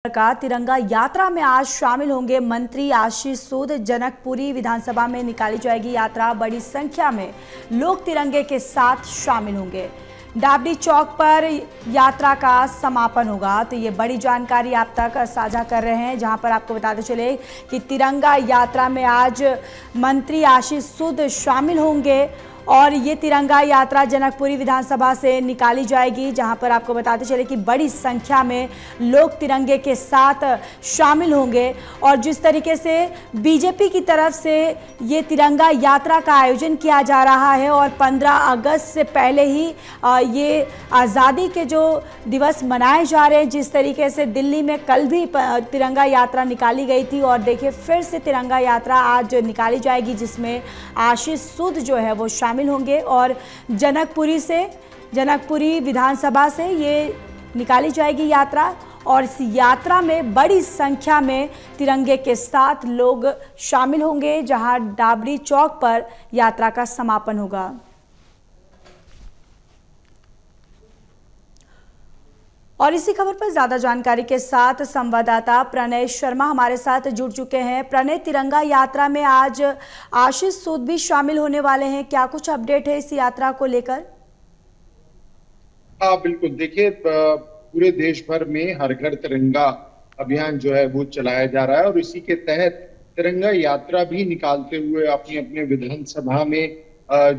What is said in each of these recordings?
का तिरंगा यात्रा में आज शामिल होंगे मंत्री आशीष सूद। जनकपुरी विधानसभा में निकाली जाएगी यात्रा। बड़ी संख्या में लोग तिरंगे के साथ शामिल होंगे। डाबडी चौक पर यात्रा का समापन होगा। तो ये बड़ी जानकारी आप तक साझा कर रहे हैं, जहां पर आपको बताते चले कि तिरंगा यात्रा में आज मंत्री आशीष सूद शामिल होंगे और ये तिरंगा यात्रा जनकपुरी विधानसभा से निकाली जाएगी, जहां पर आपको बताते चले कि बड़ी संख्या में लोग तिरंगे के साथ शामिल होंगे। और जिस तरीके से बीजेपी की तरफ से ये तिरंगा यात्रा का आयोजन किया जा रहा है और 15 अगस्त से पहले ही ये आज़ादी के जो दिवस मनाए जा रहे हैं, जिस तरीके से दिल्ली में कल भी तिरंगा यात्रा निकाली गई थी और देखिए फिर से तिरंगा यात्रा आज निकाली जाएगी, जिसमें आशीष सूद जो है वो शामिल होंगे। और जनकपुरी विधानसभा से ये निकाली जाएगी यात्रा और इस यात्रा में बड़ी संख्या में तिरंगे के साथ लोग शामिल होंगे, जहां डाबडी चौक पर यात्रा का समापन होगा। और इसी खबर पर ज्यादा जानकारी के साथ संवाददाता प्रणय शर्मा हमारे साथ जुड़ चुके हैं। प्रणय, तिरंगा यात्रा में आज आशीष सूद भी शामिल होने वाले हैं, क्या कुछ अपडेट है इस यात्रा को लेकर? हाँ बिल्कुल, देखिए पूरे देश भर में हर घर तिरंगा अभियान जो है वो चलाया जा रहा है और इसी के तहत तिरंगा यात्रा भी निकालते हुए अपने अपने विधानसभा में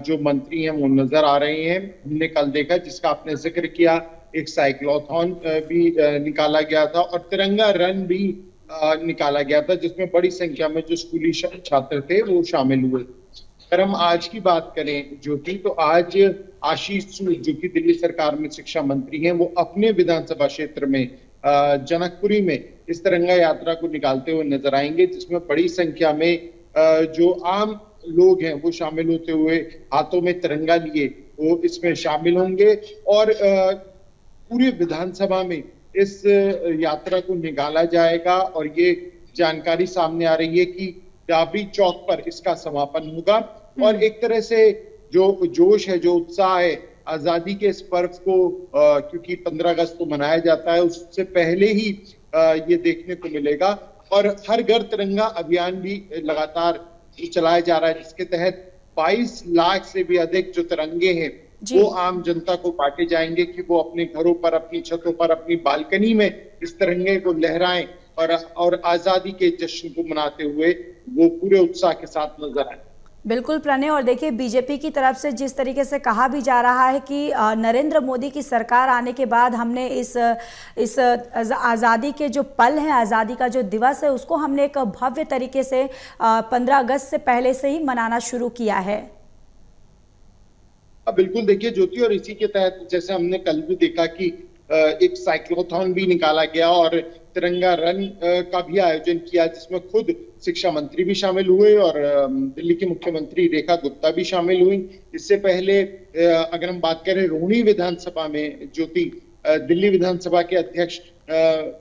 जो मंत्री हैं वो नजर आ रहे हैं। हमने कल देखा, जिसका आपने जिक्र किया, एक साइक्लोथॉन भी निकाला गया था और तिरंगा रन भी निकाला गया था, जिसमें बड़ी संख्या में जो स्कूली छात्र थे वो शामिल हुए। अगर हम आज की बात करें ज्योति, तो आज आशीष सूद जो कि दिल्ली सरकार में शिक्षा मंत्री हैं, वो अपने विधानसभा क्षेत्र में जनकपुरी में इस तिरंगा यात्रा को निकालते हुए नजर आएंगे, जिसमें बड़ी संख्या में जो आम लोग हैं वो शामिल होते हुए हाथों में तिरंगा लिए वो इसमें शामिल होंगे। और पूरी विधानसभा में इस यात्रा को निकाला जाएगा और ये जानकारी सामने आ रही है कि डाबडी चौक पर इसका समापन होगा। और एक तरह से जो जोश है, जो उत्साह है आजादी के इस पर्व को, क्योंकि 15 अगस्त को मनाया जाता है, उससे पहले ही ये देखने को मिलेगा। और हर घर तिरंगा अभियान भी लगातार चलाया जा रहा है, जिसके तहत 22 लाख से भी अधिक जो तिरंगे हैं वो आम जनता को बांटे जाएंगे कि वो अपने घरों पर, अपनी छतों पर, अपनी बालकनी में इस तिरंगे को लहराएं और आजादी के जश्न को मनाते हुए वो पूरे उत्साह के साथ नजर आए। बिल्कुल प्रणय, और देखिए बीजेपी की तरफ से जिस तरीके से कहा भी जा रहा है कि नरेंद्र मोदी की सरकार आने के बाद हमने इस आज़ादी के जो पल हैं, आज़ादी का जो दिवस है, उसको हमने एक भव्य तरीके से 15 अगस्त से पहले से ही मनाना शुरू किया है। बिल्कुल, देखिए ज्योति, और इसी के तहत जैसे हमने कल भी देखा कि एक साइक्लोथॉन भी निकाला गया और तिरंगा रन का भी आयोजन किया, जिसमें खुद शिक्षा मंत्री भी शामिल हुए और दिल्ली की मुख्यमंत्री रेखा गुप्ता भी शामिल हुई। इससे पहले अगर हम बात करें रोहिणी विधानसभा में, ज्योति, दिल्ली विधानसभा के अध्यक्ष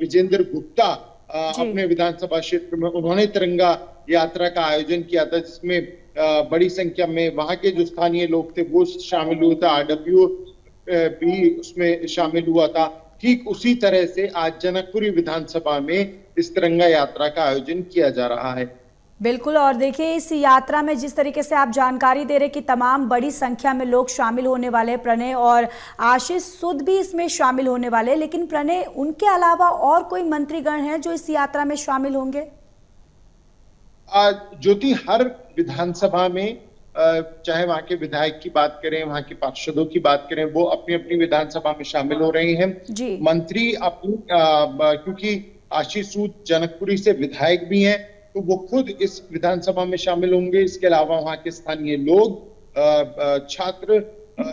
विजेंद्र गुप्ता अपने विधानसभा क्षेत्र में उन्होंने तिरंगा यात्रा का आयोजन किया था, जिसमें बड़ी संख्या में वहां के जो स्थानीय लोग थे वो शामिल हुए थे, आरडब्ल्यू भी उसमें शामिल हुआ था। ठीक उसी तरह से आज जनकपुरी विधानसभा में इस तिरंगा यात्रा का आयोजन किया जा रहा है। बिल्कुल, और देखिए इस यात्रा में जिस तरीके से आप जानकारी दे रहे कि तमाम बड़ी संख्या में लोग शामिल होने वाले हैं प्रणय, और आशीष सूद भी इसमें शामिल होने वाले, लेकिन प्रणय उनके अलावा और कोई मंत्रीगण हैं जो इस यात्रा में शामिल होंगे? ज्योति, हर विधानसभा में चाहे वहां के विधायक की बात करें, वहां के पार्षदों की बात करें, वो अपनी अपनी विधानसभा में शामिल हो रहे हैं। मंत्री अपनी क्योंकि आशीष सूद जनकपुरी से विधायक भी हैं, तो वो खुद इस विधानसभा में शामिल होंगे। इसके अलावा वहां के स्थानीय लोग, छात्र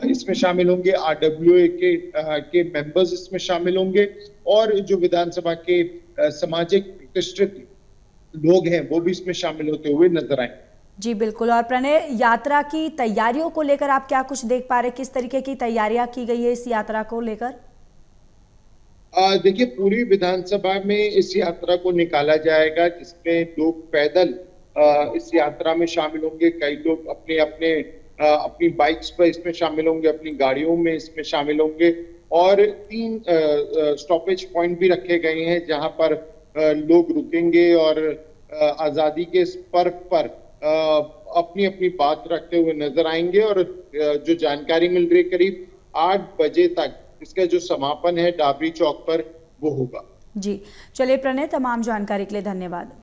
इसमें शामिल होंगे, आरडब्ल्यूए के मेंबर्स इसमें शामिल होंगे और जो विधानसभा के सामाजिक प्रतिष्ठित लोग हैं वो भी इसमें शामिल होते हुए नजर आए। जी बिल्कुल, और प्रणय यात्रा की तैयारियों को लेकर आप क्या कुछ देख पा रहे, किस तरीके की तैयारियां की गई है इस यात्रा को लेकर? देखिए पूरी विधानसभा में इस यात्रा को निकाला जाएगा, जिसमें लोग पैदल इस यात्रा में शामिल होंगे। कई लोग अपने अपनी बाइक्स पर इसमें शामिल होंगे, अपनी गाड़ियों में इसमें शामिल होंगे और 3 स्टॉपेज पॉइंट भी रखे गए हैं जहां पर लोग रुकेंगे और आजादी के इस पर्व पर अपनी अपनी बात रखते हुए नजर आएंगे। और जो जानकारी मिल रही है करीब 8 बजे तक इसका जो समापन है डाबरी चौक पर वो होगा। जी, चलिए प्रणय, तमाम जानकारी के लिए धन्यवाद।